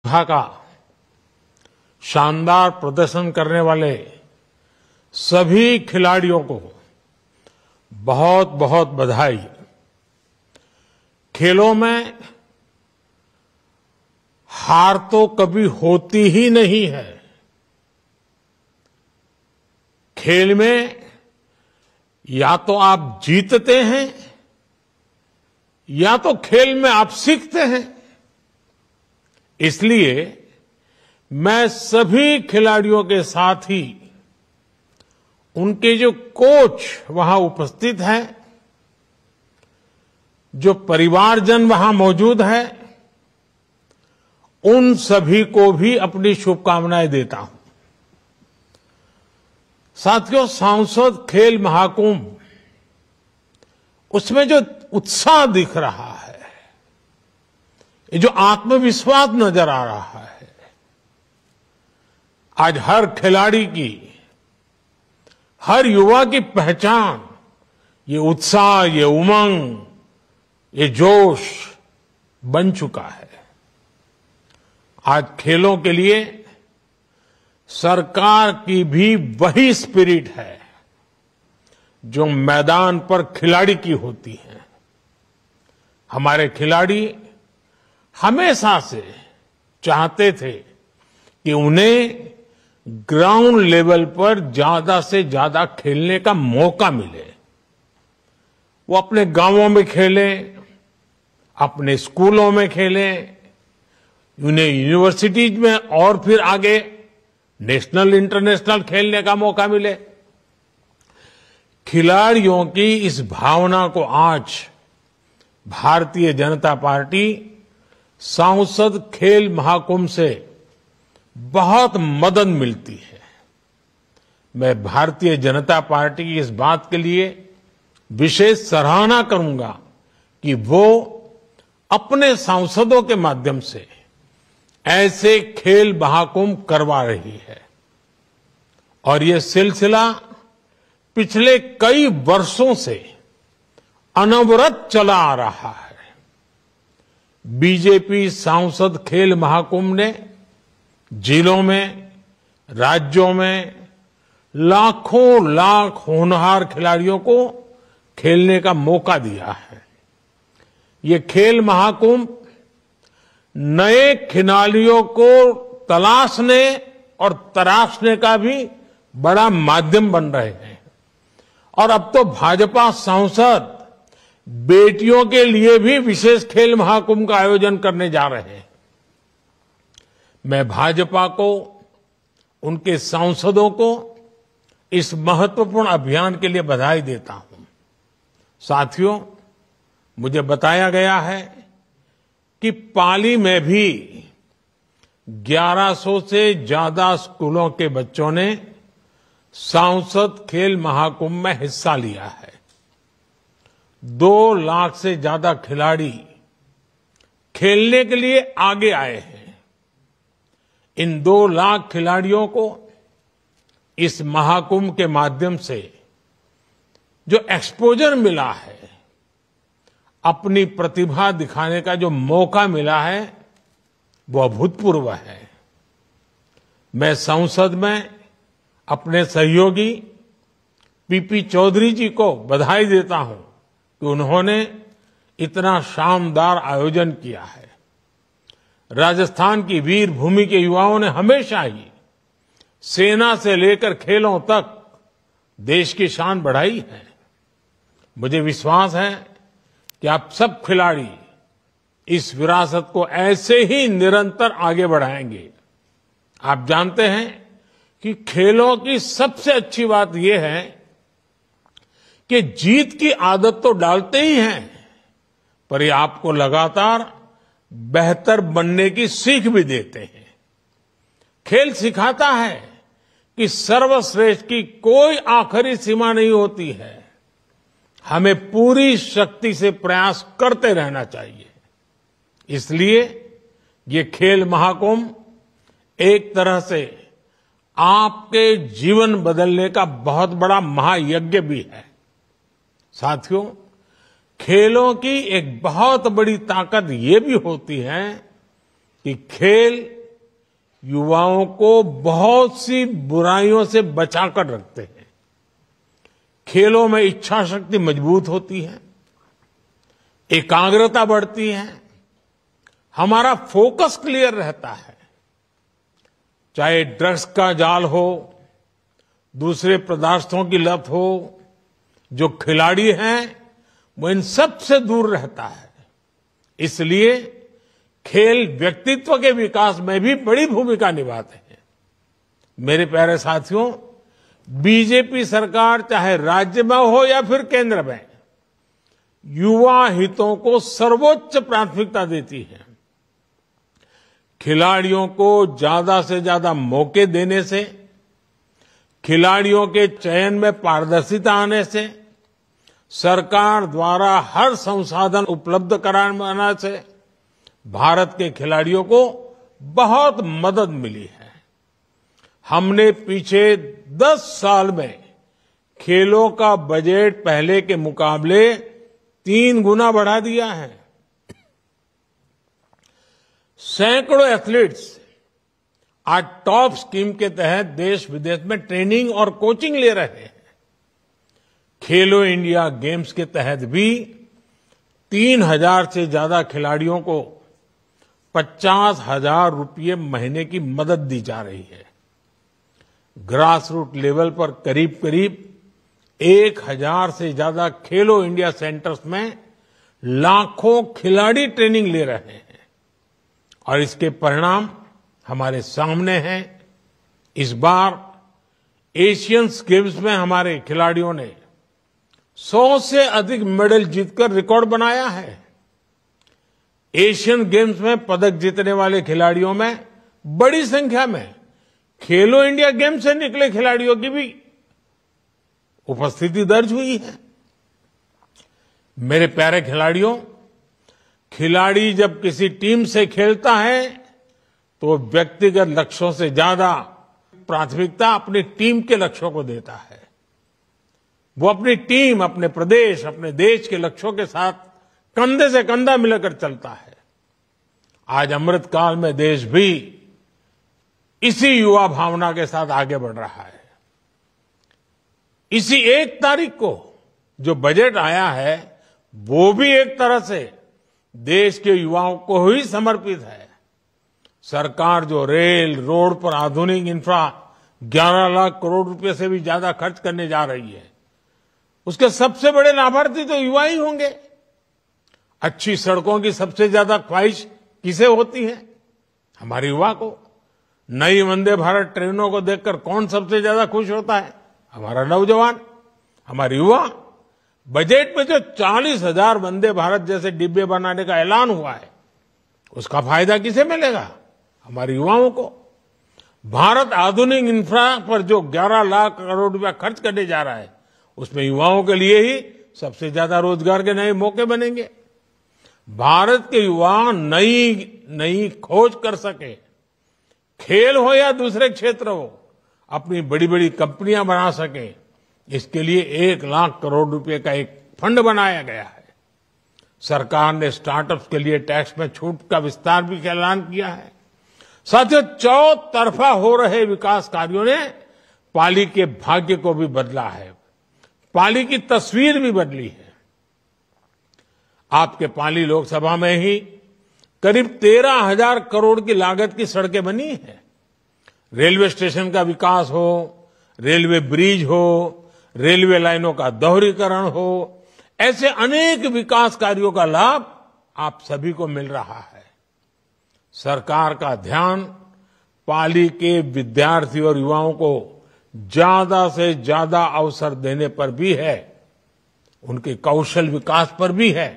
प्रतिभा का शानदार प्रदर्शन करने वाले सभी खिलाड़ियों को बहुत बहुत बधाई। खेलों में हार तो कभी होती ही नहीं है। खेल में या तो आप जीतते हैं या तो खेल में आप सीखते हैं। इसलिए मैं सभी खिलाड़ियों के साथ ही उनके जो कोच वहां उपस्थित हैं, जो परिवारजन वहां मौजूद है, उन सभी को भी अपनी शुभकामनाएं देता हूं। साथियों, सांसद खेल महाकुंभ, उसमें जो उत्साह दिख रहा है, ये जो आत्मविश्वास नजर आ रहा है, आज हर खिलाड़ी की, हर युवा की पहचान ये उत्साह, ये उमंग, ये जोश बन चुका है। आज खेलों के लिए सरकार की भी वही स्पिरिट है जो मैदान पर खिलाड़ी की होती है। हमारे खिलाड़ी हमेशा से चाहते थे कि उन्हें ग्राउंड लेवल पर ज्यादा से ज्यादा खेलने का मौका मिले। वो अपने गांवों में खेलें, अपने स्कूलों में खेलें, उन्हें यूनिवर्सिटीज में और फिर आगे नेशनल इंटरनेशनल खेलने का मौका मिले। खिलाड़ियों की इस भावना को आज भारतीय जनता पार्टी सांसद खेल महाकुंभ से बहुत मदद मिलती है। मैं भारतीय जनता पार्टी की इस बात के लिए विशेष सराहना करूंगा कि वो अपने सांसदों के माध्यम से ऐसे खेल महाकुंभ करवा रही है और ये सिलसिला पिछले कई वर्षों से अनवरत चला आ रहा है। बीजेपी सांसद खेल महाकुंभ ने जिलों में, राज्यों में लाखों लाख होनहार खिलाड़ियों को खेलने का मौका दिया है। ये खेल महाकुंभ नए खिलाड़ियों को तलाशने और तराशने का भी बड़ा माध्यम बन रहे हैं। और अब तो भाजपा सांसद बेटियों के लिए भी विशेष खेल महाकुंभ का आयोजन करने जा रहे हैं। मैं भाजपा को, उनके सांसदों को इस महत्वपूर्ण अभियान के लिए बधाई देता हूं। साथियों, मुझे बताया गया है कि पाली में भी 1100 से ज्यादा स्कूलों के बच्चों ने सांसद खेल महाकुंभ में हिस्सा लिया है। 2 लाख से ज्यादा खिलाड़ी खेलने के लिए आगे आए हैं। इन 2 लाख खिलाड़ियों को इस महाकुंभ के माध्यम से जो एक्सपोजर मिला है, अपनी प्रतिभा दिखाने का जो मौका मिला है, वो अभूतपूर्व है। मैं संसद में अपने सहयोगी पीपी चौधरी जी को बधाई देता हूं कि उन्होंने इतना शानदार आयोजन किया है। राजस्थान की वीर भूमि के युवाओं ने हमेशा ही सेना से लेकर खेलों तक देश की शान बढ़ाई है। मुझे विश्वास है कि आप सब खिलाड़ी इस विरासत को ऐसे ही निरंतर आगे बढ़ाएंगे। आप जानते हैं कि खेलों की सबसे अच्छी बात यह है कि जीत की आदत तो डालते ही हैं, पर ये आपको लगातार बेहतर बनने की सीख भी देते हैं। खेल सिखाता है कि सर्वश्रेष्ठ की कोई आखिरी सीमा नहीं होती है। हमें पूरी शक्ति से प्रयास करते रहना चाहिए। इसलिए ये खेल महाकुंभ एक तरह से आपके जीवन बदलने का बहुत बड़ा महायज्ञ भी है। साथियों, खेलों की एक बहुत बड़ी ताकत ये भी होती है कि खेल युवाओं को बहुत सी बुराइयों से बचाकर रखते हैं। खेलों में इच्छा शक्ति मजबूत होती है, एकाग्रता बढ़ती है, हमारा फोकस क्लियर रहता है। चाहे ड्रग्स का जाल हो, दूसरे पदार्थों की लत हो, जो खिलाड़ी हैं वो इन सब से दूर रहता है। इसलिए खेल व्यक्तित्व के विकास में भी बड़ी भूमिका निभाते हैं। मेरे प्यारे साथियों, बीजेपी सरकार चाहे राज्य में हो या फिर केंद्र में, युवा हितों को सर्वोच्च प्राथमिकता देती है। खिलाड़ियों को ज्यादा से ज्यादा मौके देने से, खिलाड़ियों के चयन में पारदर्शिता आने से, सरकार द्वारा हर संसाधन उपलब्ध कराने से भारत के खिलाड़ियों को बहुत मदद मिली है। हमने पीछे 10 साल में खेलों का बजट पहले के मुकाबले 3 गुना बढ़ा दिया है। सैकड़ों एथलीट्स आज टॉप स्कीम के तहत देश विदेश में ट्रेनिंग और कोचिंग ले रहे हैं। खेलो इंडिया गेम्स के तहत भी 3000 से ज्यादा खिलाड़ियों को 50,000 रुपये महीने की मदद दी जा रही है। ग्रास रूट लेवल पर करीब करीब 1000 से ज्यादा खेलो इंडिया सेंटर्स में लाखों खिलाड़ी ट्रेनिंग ले रहे हैं और इसके परिणाम हमारे सामने हैं। इस बार एशियन गेम्स में हमारे खिलाड़ियों ने 100 से अधिक मेडल जीतकर रिकॉर्ड बनाया है। एशियन गेम्स में पदक जीतने वाले खिलाड़ियों में बड़ी संख्या में खेलो इंडिया गेम्स से निकले खिलाड़ियों की भी उपस्थिति दर्ज हुई है। मेरे प्यारे खिलाड़ियों, खिलाड़ी जब किसी टीम से खेलता है तो व्यक्तिगत लक्ष्यों से ज्यादा प्राथमिकता अपनी टीम के लक्ष्यों को देता है। वो अपनी टीम, अपने प्रदेश, अपने देश के लक्ष्यों के साथ कंधे से कंधा मिलाकर चलता है। आज अमृत काल में देश भी इसी युवा भावना के साथ आगे बढ़ रहा है। इसी 1 तारीख को जो बजट आया है वो भी एक तरह से देश के युवाओं को ही समर्पित है। सरकार जो रेल, रोड पर आधुनिक इंफ्रा 11 लाख करोड़ रुपए से भी ज्यादा खर्च करने जा रही है, उसके सबसे बड़े लाभार्थी तो युवा ही होंगे। अच्छी सड़कों की सबसे ज्यादा ख्वाहिश किसे होती है? हमारे युवा को। नई वंदे भारत ट्रेनों को देखकर कौन सबसे ज्यादा खुश होता है? हमारा नौजवान, हमारे युवा। बजट में जो 40,000 वंदे भारत जैसे डिब्बे बनाने का ऐलान हुआ है, उसका फायदा किसे मिलेगा? हमारे युवाओं को। भारत आधुनिक इंफ्रा पर जो 11 लाख करोड़ रुपया खर्च करने जा रहा है, उसमें युवाओं के लिए ही सबसे ज्यादा रोजगार के नए मौके बनेंगे। भारत के युवा नई खोज कर सके, खेल हो या दूसरे क्षेत्र हो, अपनी बड़ी बड़ी कंपनियां बना सके, इसके लिए 1 लाख करोड़ रुपए का एक फंड बनाया गया है। सरकार ने स्टार्टअप्स के लिए टैक्स में छूट का विस्तार भी ऐलान किया है। साथियों, चौतरफा हो रहे विकास कार्यों ने पाली के भाग्य को भी बदला है, पाली की तस्वीर भी बदली है। आपके पाली लोकसभा में ही करीब 13,000 करोड़ की लागत की सड़कें बनी हैं। रेलवे स्टेशन का विकास हो, रेलवे ब्रिज हो, रेलवे लाइनों का दोहरीकरण हो, ऐसे अनेक विकास कार्यों का लाभ आप सभी को मिल रहा है। सरकार का ध्यान पाली के विद्यार्थी और युवाओं को ज्यादा से ज्यादा अवसर देने पर भी है, उनके कौशल विकास पर भी है।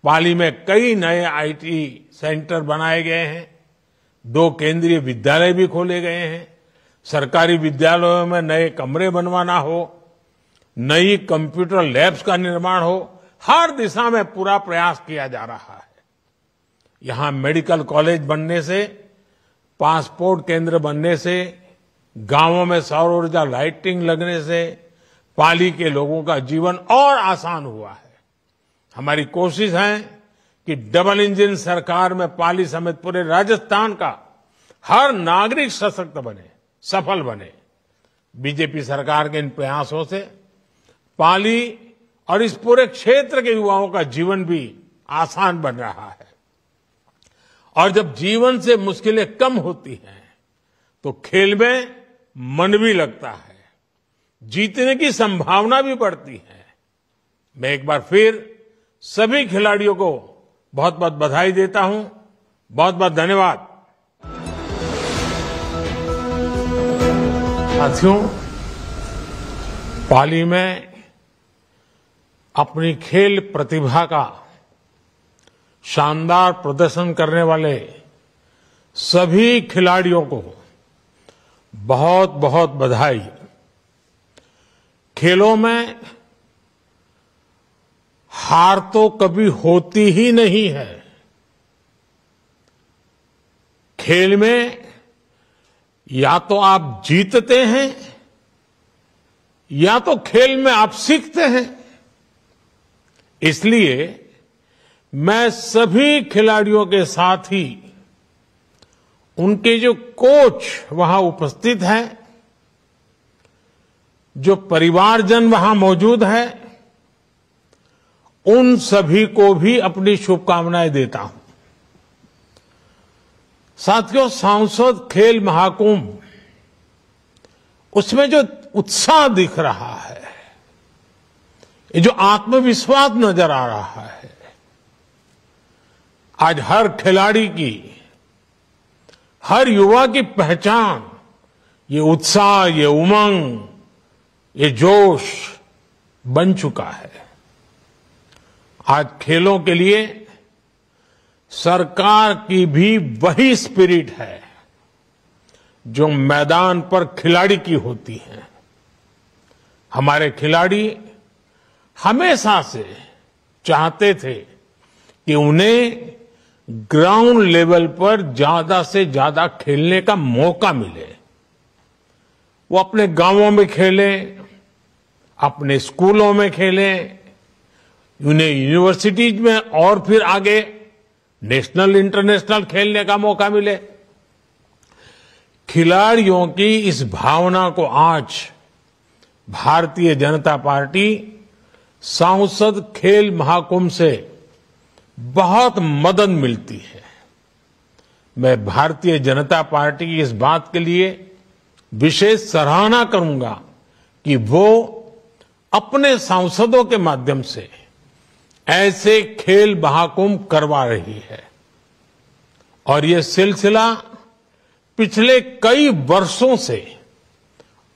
पाली में कई नए आईटी सेंटर बनाए गए हैं, 2 केंद्रीय विद्यालय भी खोले गए हैं। सरकारी विद्यालयों में नए कमरे बनवाना हो, नई कंप्यूटर लैब्स का निर्माण हो, हर दिशा में पूरा प्रयास किया जा रहा है। यहां मेडिकल कॉलेज बनने से, पासपोर्ट केंद्र बनने से, गांवों में सौर ऊर्जा लाइटिंग लगने से पाली के लोगों का जीवन और आसान हुआ है। हमारी कोशिश है कि डबल इंजन सरकार में पाली समेत पूरे राजस्थान का हर नागरिक सशक्त बने, सफल बने। बीजेपी सरकार के इन प्रयासों से पाली और इस पूरे क्षेत्र के युवाओं का जीवन भी आसान बन रहा है। और जब जीवन से मुश्किलें कम होती हैं तो खेल में मन भी लगता है, जीतने की संभावना भी बढ़ती है। मैं एक बार फिर सभी खिलाड़ियों को बहुत बहुत बधाई देता हूं। बहुत बहुत धन्यवाद। साथियों, पाली में अपनी खेल प्रतिभा का शानदार प्रदर्शन करने वाले सभी खिलाड़ियों को बहुत बहुत बधाई। खेलों में हार तो कभी होती ही नहीं है। खेल में या तो आप जीतते हैं या तो खेल में आप सीखते हैं। इसलिए मैं सभी खिलाड़ियों के साथ ही उनके जो कोच वहां उपस्थित हैं, जो परिवारजन वहां मौजूद है, उन सभी को भी अपनी शुभकामनाएं देता हूं। साथियों, सांसद खेल महाकुंभ, उसमें जो उत्साह दिख रहा है, ये जो आत्मविश्वास नजर आ रहा है, आज हर खिलाड़ी की, हर युवा की पहचान ये उत्साह, ये उमंग, ये जोश बन चुका है। आज खेलों के लिए सरकार की भी वही स्पिरिट है जो मैदान पर खिलाड़ी की होती है। हमारे खिलाड़ी हमेशा से चाहते थे कि उन्हें ग्राउंड लेवल पर ज्यादा से ज्यादा खेलने का मौका मिले। वो अपने गांवों में खेलें, अपने स्कूलों में खेलें, उन्हें यूनिवर्सिटीज में और फिर आगे नेशनल इंटरनेशनल खेलने का मौका मिले। खिलाड़ियों की इस भावना को आज भारतीय जनता पार्टी सांसद खेल महाकुंभ से बहुत मदद मिलती है। मैं भारतीय जनता पार्टी की इस बात के लिए विशेष सराहना करूंगा कि वो अपने सांसदों के माध्यम से ऐसे खेल महाकुंभ करवा रही है। और ये सिलसिला पिछले कई वर्षों से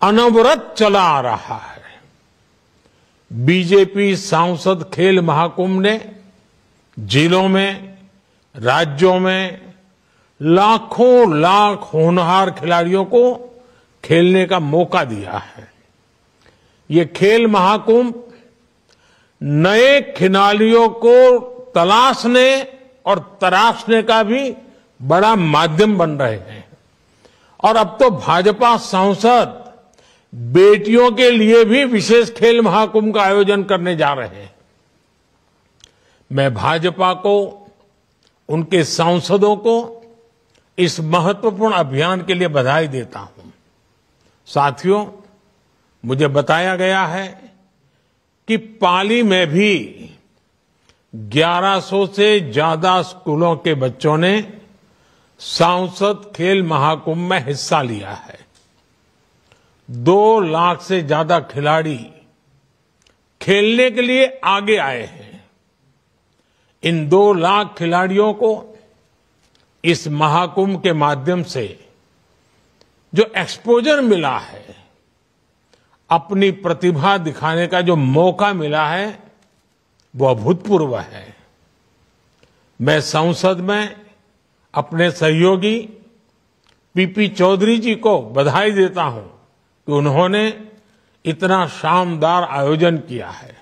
अनवरत चला आ रहा है। बीजेपी सांसद खेल महाकुंभ ने जिलों में, राज्यों में लाखों लाख होनहार खिलाड़ियों को खेलने का मौका दिया है। ये खेल महाकुंभ नए खिलाड़ियों को तलाशने और तराशने का भी बड़ा माध्यम बन रहे हैं। और अब तो भाजपा सांसद बेटियों के लिए भी विशेष खेल महाकुंभ का आयोजन करने जा रहे हैं। मैं भाजपा को, उनके सांसदों को इस महत्वपूर्ण अभियान के लिए बधाई देता हूं। साथियों, मुझे बताया गया है कि पाली में भी 1100 से ज्यादा स्कूलों के बच्चों ने सांसद खेल महाकुंभ में हिस्सा लिया है। 2 लाख से ज्यादा खिलाड़ी खेलने के लिए आगे आए हैं। इन 2 लाख खिलाड़ियों को इस महाकुंभ के माध्यम से जो एक्सपोजर मिला है, अपनी प्रतिभा दिखाने का जो मौका मिला है, वो अभूतपूर्व है। मैं संसद में अपने सहयोगी पीपी चौधरी जी को बधाई देता हूं कि उन्होंने इतना शानदार आयोजन किया है।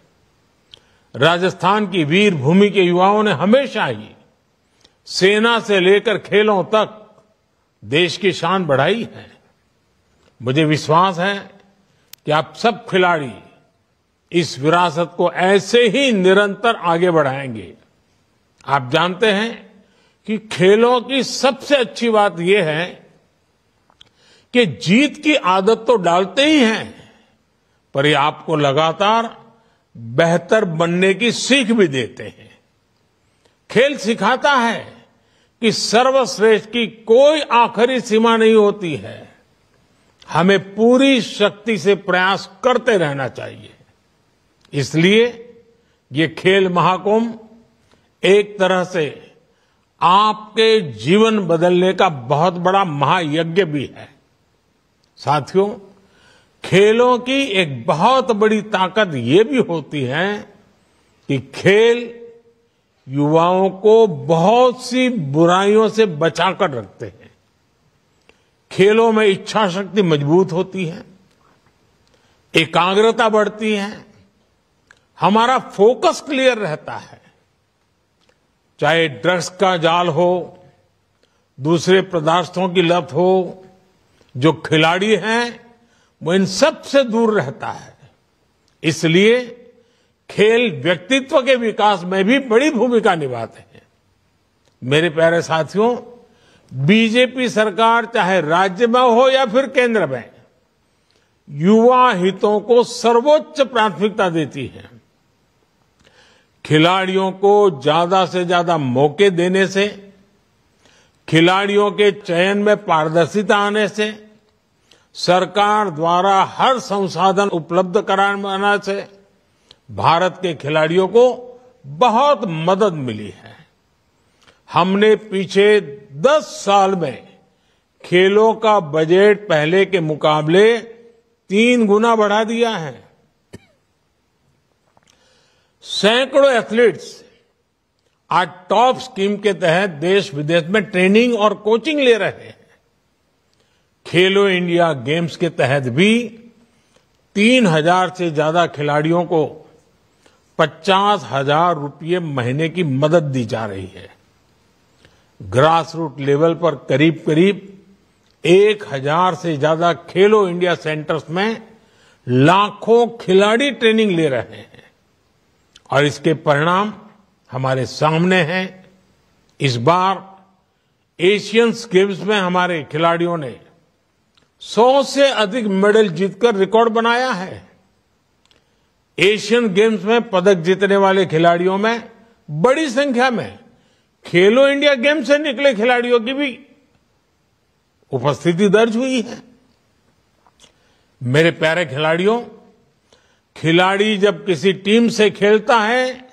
राजस्थान की वीर भूमि के युवाओं ने हमेशा ही सेना से लेकर खेलों तक देश की शान बढ़ाई है। मुझे विश्वास है कि आप सब खिलाड़ी इस विरासत को ऐसे ही निरंतर आगे बढ़ाएंगे। आप जानते हैं कि खेलों की सबसे अच्छी बात यह है कि जीत की आदत तो डालते ही हैं, पर ये आपको लगातार बेहतर बनने की सीख भी देते हैं। खेल सिखाता है कि सर्वश्रेष्ठ की कोई आखिरी सीमा नहीं होती है। हमें पूरी शक्ति से प्रयास करते रहना चाहिए। इसलिए ये खेल महाकुंभ एक तरह से आपके जीवन बदलने का बहुत बड़ा महायज्ञ भी है। साथियों, खेलों की एक बहुत बड़ी ताकत ये भी होती है कि खेल युवाओं को बहुत सी बुराइयों से बचाकर रखते हैं। खेलों में इच्छा शक्ति मजबूत होती है, एकाग्रता बढ़ती है, हमारा फोकस क्लियर रहता है। चाहे ड्रग्स का जाल हो, दूसरे पदार्थों की लत हो, जो खिलाड़ी हैं वो इन सब से दूर रहता है। इसलिए खेल व्यक्तित्व के विकास में भी बड़ी भूमिका निभाते हैं। मेरे प्यारे साथियों, बीजेपी सरकार चाहे राज्य में हो या फिर केंद्र में, युवा हितों को सर्वोच्च प्राथमिकता देती है। खिलाड़ियों को ज्यादा से ज्यादा मौके देने से, खिलाड़ियों के चयन में पारदर्शिता आने से, सरकार द्वारा हर संसाधन उपलब्ध कराने से भारत के खिलाड़ियों को बहुत मदद मिली है। हमने पीछे 10 साल में खेलों का बजट पहले के मुकाबले 3 गुना बढ़ा दिया है। सैकड़ों एथलीट्स आज टॉप स्कीम के तहत देश विदेश में ट्रेनिंग और कोचिंग ले रहे हैं। खेलो इंडिया गेम्स के तहत भी 3000 से ज्यादा खिलाड़ियों को 50,000 रुपये महीने की मदद दी जा रही है। ग्रास रूट लेवल पर करीब करीब 1000 से ज्यादा खेलो इंडिया सेंटर्स में लाखों खिलाड़ी ट्रेनिंग ले रहे हैं और इसके परिणाम हमारे सामने हैं। इस बार एशियन गेम्स में हमारे खिलाड़ियों ने 100 से अधिक मेडल जीतकर रिकॉर्ड बनाया है। एशियन गेम्स में पदक जीतने वाले खिलाड़ियों में बड़ी संख्या में खेलो इंडिया गेम्स से निकले खिलाड़ियों की भी उपस्थिति दर्ज हुई है। मेरे प्यारे खिलाड़ियों, खिलाड़ी जब किसी टीम से खेलता है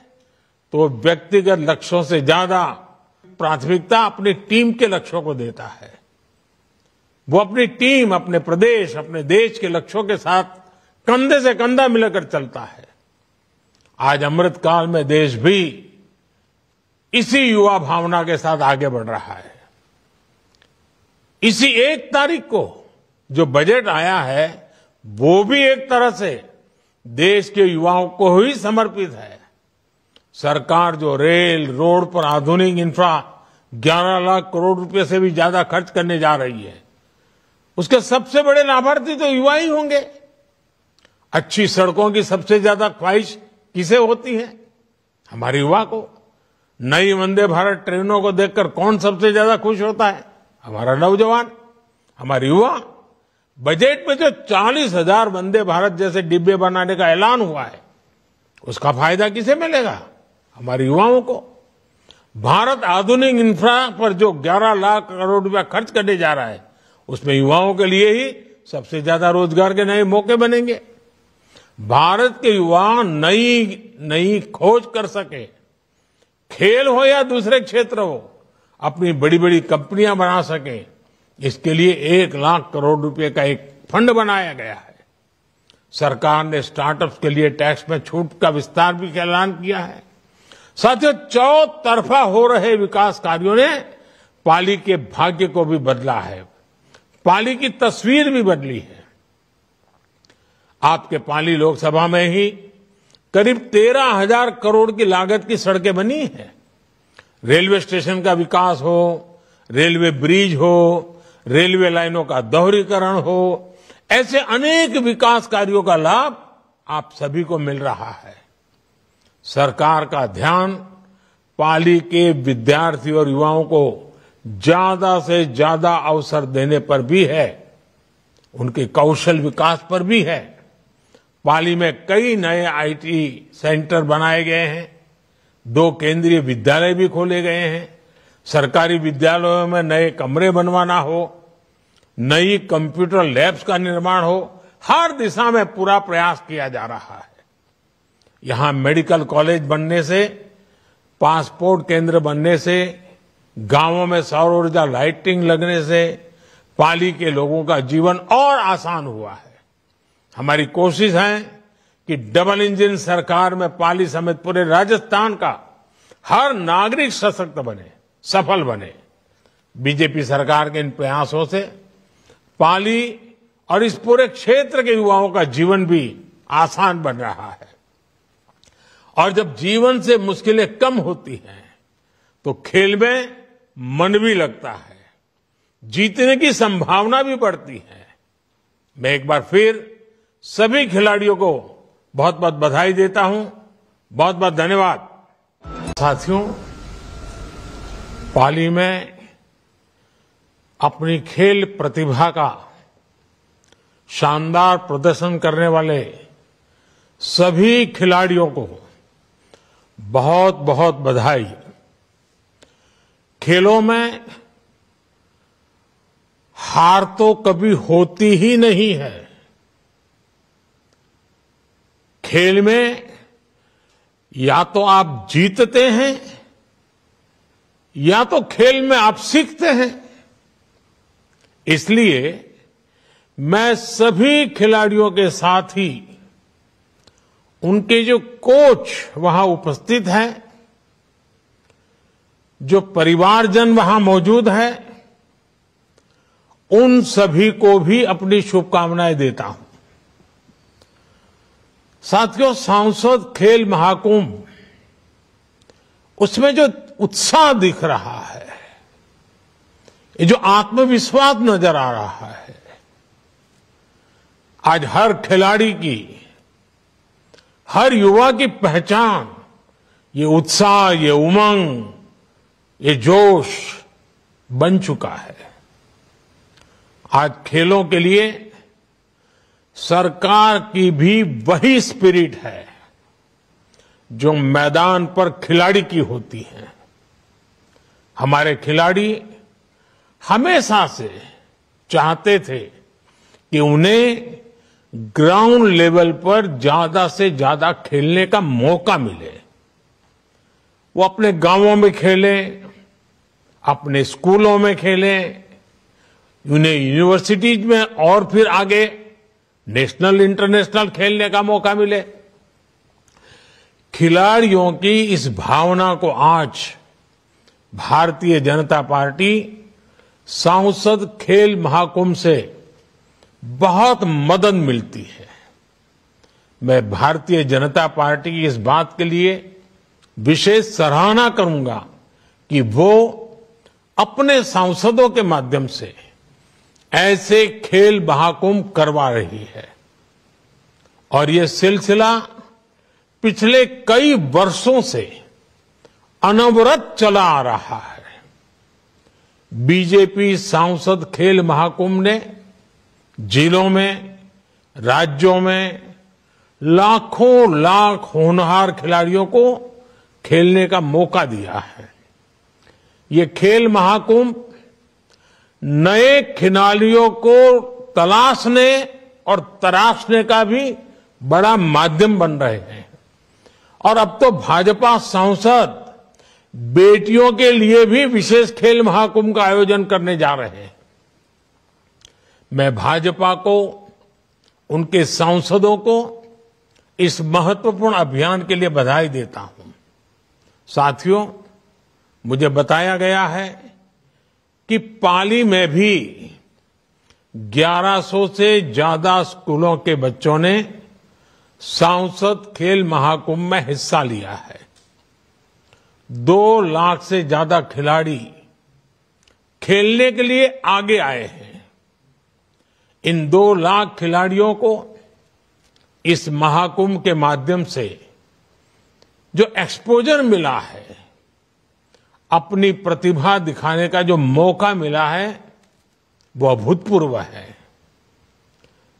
तो व्यक्तिगत लक्ष्यों से ज्यादा प्राथमिकता अपनी टीम के लक्ष्यों को देता है। वो अपनी टीम, अपने प्रदेश, अपने देश के लक्ष्यों के साथ कंधे से कंधा मिलाकर चलता है। आज अमृतकाल में देश भी इसी युवा भावना के साथ आगे बढ़ रहा है। इसी 1 तारीख को जो बजट आया है वो भी एक तरह से देश के युवाओं को ही समर्पित है। सरकार जो रेल, रोड पर आधुनिक इंफ्रा 11 लाख करोड़ रुपए से भी ज्यादा खर्च करने जा रही है, उसके सबसे बड़े लाभार्थी तो युवा ही होंगे। अच्छी सड़कों की सबसे ज्यादा ख्वाहिश किसे होती है? हमारे युवा को। नई वंदे भारत ट्रेनों को देखकर कौन सबसे ज्यादा खुश होता है? हमारा नौजवान, हमारे युवा। बजट में जो 40,000 वंदे भारत जैसे डिब्बे बनाने का ऐलान हुआ है, उसका फायदा किसे मिलेगा? हमारे युवाओं को। भारत आधुनिक इंफ्रा पर जो 11 लाख करोड़ रुपया खर्च करने जा रहा है, उसमें युवाओं के लिए ही सबसे ज्यादा रोजगार के नए मौके बनेंगे। भारत के युवा नई खोज कर सके, खेल हो या दूसरे क्षेत्र हो, अपनी बड़ी बड़ी कंपनियां बना सके, इसके लिए 1 लाख करोड़ रुपए का एक फंड बनाया गया है। सरकार ने स्टार्टअप्स के लिए टैक्स में छूट का विस्तार भी ऐलान किया है। साथियों, चौतरफा हो रहे विकास कार्यों ने पाली के भाग्य को भी बदला है, पाली की तस्वीर भी बदली है। आपके पाली लोकसभा में ही करीब 13,000 करोड़ की लागत की सड़कें बनी हैं। रेलवे स्टेशन का विकास हो, रेलवे ब्रिज हो, रेलवे लाइनों का दोहरीकरण हो, ऐसे अनेक विकास कार्यों का लाभ आप सभी को मिल रहा है। सरकार का ध्यान पाली के विद्यार्थी और युवाओं को ज्यादा से ज्यादा अवसर देने पर भी है। उनके कौशल विकास पर भी है। पाली में कई नए आईटी सेंटर बनाए गए हैं, 2 केंद्रीय विद्यालय भी खोले गए हैं। सरकारी विद्यालयों में नए कमरे बनवाना हो, नई कंप्यूटर लैब्स का निर्माण हो, हर दिशा में पूरा प्रयास किया जा रहा है। यहां मेडिकल कॉलेज बनने से, पासपोर्ट केंद्र बनने से, गांवों में सौर ऊर्जा लाइटिंग लगने से पाली के लोगों का जीवन और आसान हुआ है। हमारी कोशिश है कि डबल इंजन सरकार में पाली समेत पूरे राजस्थान का हर नागरिक सशक्त बने, सफल बने। बीजेपी सरकार के इन प्रयासों से पाली और इस पूरे क्षेत्र के युवाओं का जीवन भी आसान बन रहा है। और जब जीवन से मुश्किलें कम होती हैं तो खेल में मन भी लगता है, जीतने की संभावना भी बढ़ती है। मैं एक बार फिर सभी खिलाड़ियों को बहुत बहुत बधाई देता हूं। बहुत बहुत धन्यवाद। साथियों, पाली में अपनी खेल प्रतिभा का शानदार प्रदर्शन करने वाले सभी खिलाड़ियों को बहुत बहुत बधाई। खेलों में हार तो कभी होती ही नहीं है। खेल में या तो आप जीतते हैं या तो खेल में आप सीखते हैं। इसलिए मैं सभी खिलाड़ियों के साथ ही उनके जो कोच वहां उपस्थित हैं, जो परिवारजन वहां मौजूद है, उन सभी को भी अपनी शुभकामनाएं देता हूं। साथियों, सांसद खेल महाकुंभ, उसमें जो उत्साह दिख रहा है, ये जो आत्मविश्वास नजर आ रहा है, आज हर खिलाड़ी की, हर युवा की पहचान ये उत्साह, ये उमंग, ये जोश बन चुका है। आज खेलों के लिए सरकार की भी वही स्पिरिट है जो मैदान पर खिलाड़ी की होती है। हमारे खिलाड़ी हमेशा से चाहते थे कि उन्हें ग्राउंड लेवल पर ज्यादा से ज्यादा खेलने का मौका मिले। वो अपने गांवों में खेलें, अपने स्कूलों में खेलें, उन्हें यूनिवर्सिटीज में और फिर आगे नेशनल इंटरनेशनल खेलने का मौका मिले। खिलाड़ियों की इस भावना को आज भारतीय जनता पार्टी सांसद खेल महाकुंभ से बहुत मदद मिलती है। मैं भारतीय जनता पार्टी की इस बात के लिए विशेष सराहना करूंगा कि वो अपने सांसदों के माध्यम से ऐसे खेल महाकुंभ करवा रही है। और ये सिलसिला पिछले कई वर्षों से अनवरत चला आ रहा है। बीजेपी सांसद खेल महाकुंभ ने जिलों में, राज्यों में लाखों लाख होनहार खिलाड़ियों को खेलने का मौका दिया है। ये खेल महाकुंभ नए खिलाड़ियों को तलाशने और तराशने का भी बड़ा माध्यम बन रहे हैं। और अब तो भाजपा सांसद बेटियों के लिए भी विशेष खेल महाकुंभ का आयोजन करने जा रहे हैं। मैं भाजपा को, उनके सांसदों को इस महत्वपूर्ण अभियान के लिए बधाई देता हूं। साथियों, मुझे बताया गया है कि पाली में भी 1100 से ज्यादा स्कूलों के बच्चों ने सांसद खेल महाकुंभ में हिस्सा लिया है। 2 लाख से ज्यादा खिलाड़ी खेलने के लिए आगे आए हैं। इन 2 लाख खिलाड़ियों को इस महाकुंभ के माध्यम से जो एक्सपोजर मिला है, अपनी प्रतिभा दिखाने का जो मौका मिला है, वो अभूतपूर्व है।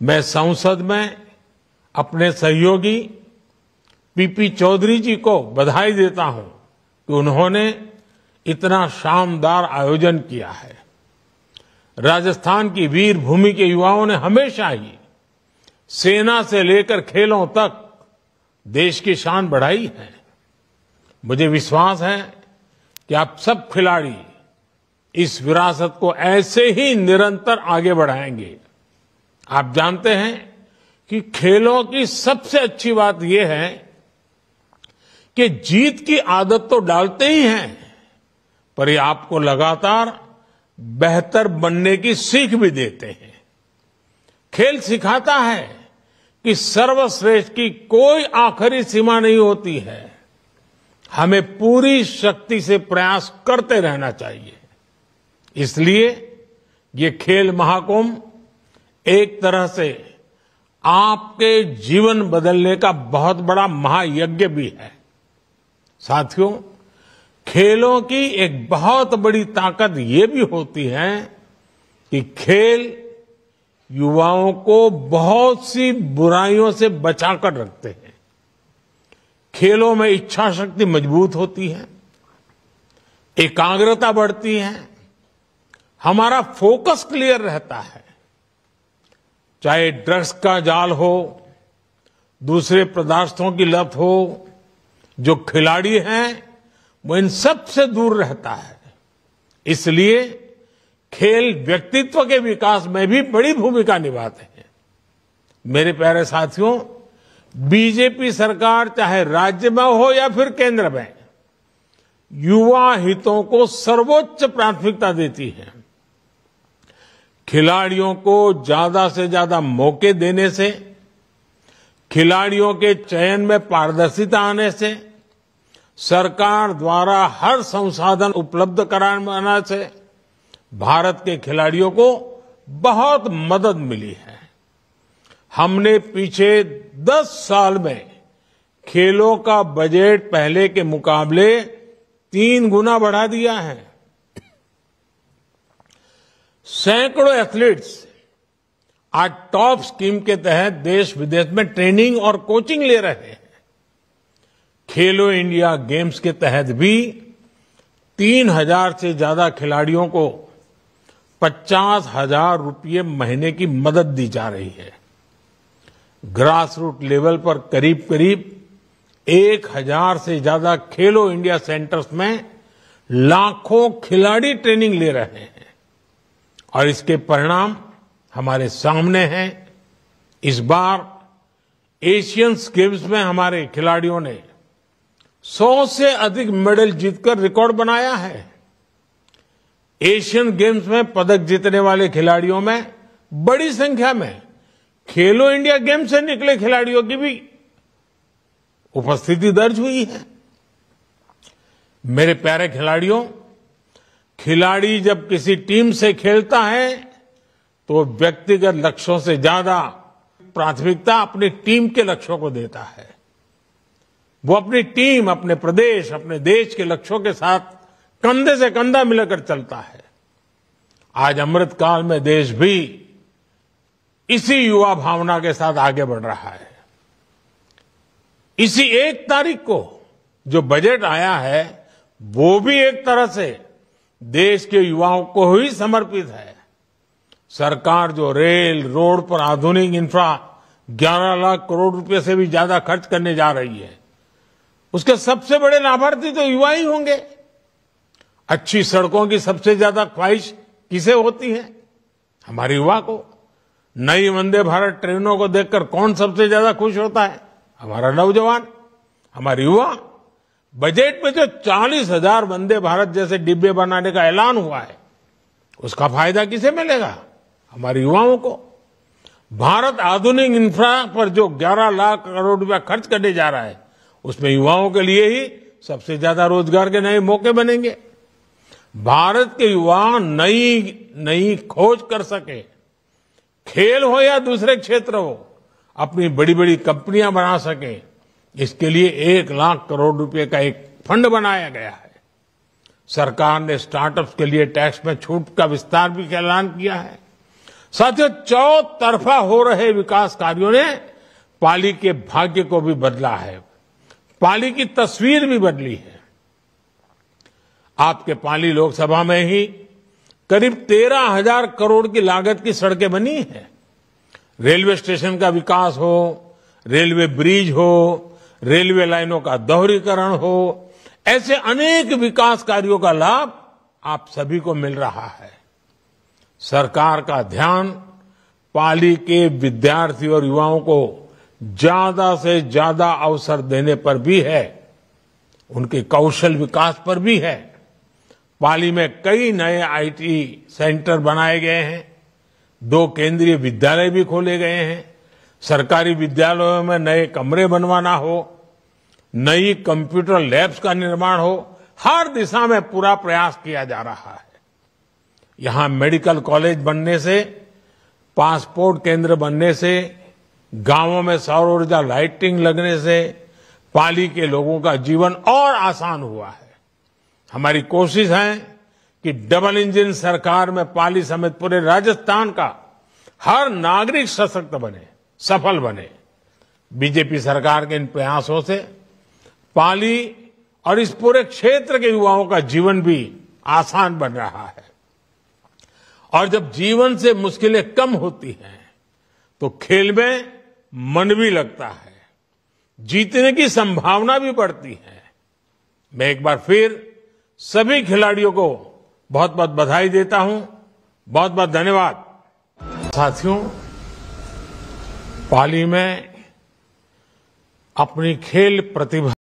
मैं संसद में अपने सहयोगी पीपी चौधरी जी को बधाई देता हूं कि उन्होंने इतना शानदार आयोजन किया है। राजस्थान की वीर भूमि के युवाओं ने हमेशा ही सेना से लेकर खेलों तक देश की शान बढ़ाई है। मुझे विश्वास है कि आप सब खिलाड़ी इस विरासत को ऐसे ही निरंतर आगे बढ़ाएंगे। आप जानते हैं कि खेलों की सबसे अच्छी बात यह है कि जीत की आदत तो डालते ही हैं, पर ये आपको लगातार बेहतर बनने की सीख भी देते हैं। खेल सिखाता है कि सर्वश्रेष्ठ की कोई आखिरी सीमा नहीं होती है। हमें पूरी शक्ति से प्रयास करते रहना चाहिए। इसलिए ये खेल महाकुंभ एक तरह से आपके जीवन बदलने का बहुत बड़ा महायज्ञ भी है। साथियों, खेलों की एक बहुत बड़ी ताकत ये भी होती है कि खेल युवाओं को बहुत सी बुराइयों से बचाकर रखते हैं। खेलों में इच्छा शक्ति मजबूत होती है, एकाग्रता बढ़ती है, हमारा फोकस क्लियर रहता है। चाहे ड्रग्स का जाल हो, दूसरे पदार्थों की लत हो, जो खिलाड़ी हैं वो इन सब से दूर रहता है। इसलिए खेल व्यक्तित्व के विकास में भी बड़ी भूमिका निभाते हैं। मेरे प्यारे साथियों, बीजेपी सरकार चाहे राज्य में हो या फिर केंद्र में, युवा हितों को सर्वोच्च प्राथमिकता देती है। खिलाड़ियों को ज्यादा से ज्यादा मौके देने से, खिलाड़ियों के चयन में पारदर्शिता आने से, सरकार द्वारा हर संसाधन उपलब्ध कराने से भारत के खिलाड़ियों को बहुत मदद मिली है। हमने पीछे 10 साल में खेलों का बजट पहले के मुकाबले 3 गुना बढ़ा दिया है। सैकड़ों एथलीट्स आज टॉप स्कीम के तहत देश विदेश में ट्रेनिंग और कोचिंग ले रहे हैं। खेलो इंडिया गेम्स के तहत भी 3000 से ज्यादा खिलाड़ियों को 50,000 रुपये महीने की मदद दी जा रही है। ग्रास रूट लेवल पर करीब करीब 1000 से ज्यादा खेलो इंडिया सेंटर्स में लाखों खिलाड़ी ट्रेनिंग ले रहे हैं और इसके परिणाम हमारे सामने हैं। इस बार एशियन गेम्स में हमारे खिलाड़ियों ने 100 से अधिक मेडल जीतकर रिकॉर्ड बनाया है। एशियन गेम्स में पदक जीतने वाले खिलाड़ियों में बड़ी संख्या में खेलो इंडिया गेम्स से निकले खिलाड़ियों की भी उपस्थिति दर्ज हुई है। मेरे प्यारे खिलाड़ियों, खिलाड़ी जब किसी टीम से खेलता है तो व्यक्तिगत लक्ष्यों से ज्यादा प्राथमिकता अपनी टीम के लक्ष्यों को देता है। वो अपनी टीम, अपने प्रदेश, अपने देश के लक्ष्यों के साथ कंधे से कंधा मिलाकर चलता है। आज अमृतकाल में देश भी इसी युवा भावना के साथ आगे बढ़ रहा है। इसी 1 तारीख को जो बजट आया है वो भी एक तरह से देश के युवाओं को ही समर्पित है। सरकार जो रेल, रोड पर आधुनिक इंफ्रा 11 लाख करोड़ रुपए से भी ज्यादा खर्च करने जा रही है, उसके सबसे बड़े लाभार्थी तो युवा ही होंगे। अच्छी सड़कों की सबसे ज्यादा ख्वाहिश किसे होती है? हमारे युवा को। नई वंदे भारत ट्रेनों को देखकर कौन सबसे ज्यादा खुश होता है? हमारा नौजवान, हमारे युवा। बजट में जो 40,000 वंदे भारत जैसे डिब्बे बनाने का ऐलान हुआ है, उसका फायदा किसे मिलेगा? हमारे युवाओं को। भारत आधुनिक इंफ्रा पर जो 11 लाख करोड़ रुपया खर्च करने जा रहा है, उसमें युवाओं के लिए ही सबसे ज्यादा रोजगार के नए मौके बनेंगे। भारत के युवा नई खोज कर सके, खेल हो या दूसरे क्षेत्र हो, अपनी बड़ी बड़ी कंपनियां बना सके, इसके लिए 1 लाख करोड़ रुपए का एक फंड बनाया गया है। सरकार ने स्टार्टअप्स के लिए टैक्स में छूट का विस्तार भी ऐलान किया है। साथियों, चौतरफा हो रहे विकास कार्यों ने पाली के भाग्य को भी बदला है, पाली की तस्वीर भी बदली है। आपके पाली लोकसभा में ही करीब 13,000 करोड़ की लागत की सड़कें बनी हैं। रेलवे स्टेशन का विकास हो, रेलवे ब्रिज हो, रेलवे लाइनों का दोहरीकरण हो, ऐसे अनेक विकास कार्यों का लाभ आप सभी को मिल रहा है। सरकार का ध्यान पाली के विद्यार्थी और युवाओं को ज्यादा से ज्यादा अवसर देने पर भी है, उनके कौशल विकास पर भी है। पाली में कई नए आईटी सेंटर बनाए गए हैं, 2 केंद्रीय विद्यालय भी खोले गए हैं। सरकारी विद्यालयों में नए कमरे बनवाना हो, नई कंप्यूटर लैब्स का निर्माण हो, हर दिशा में पूरा प्रयास किया जा रहा है। यहां मेडिकल कॉलेज बनने से, पासपोर्ट केंद्र बनने से, गांवों में सौर ऊर्जा लाइटिंग लगने से पाली के लोगों का जीवन और आसान हुआ है। हमारी कोशिश है कि डबल इंजन सरकार में पाली समेत पूरे राजस्थान का हर नागरिक सशक्त बने, सफल बने। बीजेपी सरकार के इन प्रयासों से पाली और इस पूरे क्षेत्र के युवाओं का जीवन भी आसान बन रहा है। और जब जीवन से मुश्किलें कम होती हैं तो खेल में मन भी लगता है, जीतने की संभावना भी बढ़ती है। मैं एक बार फिर सभी खिलाड़ियों को बहुत बहुत बधाई देता हूं, बहुत बहुत धन्यवाद। साथियों, पाली में अपनी खेल प्रतिभा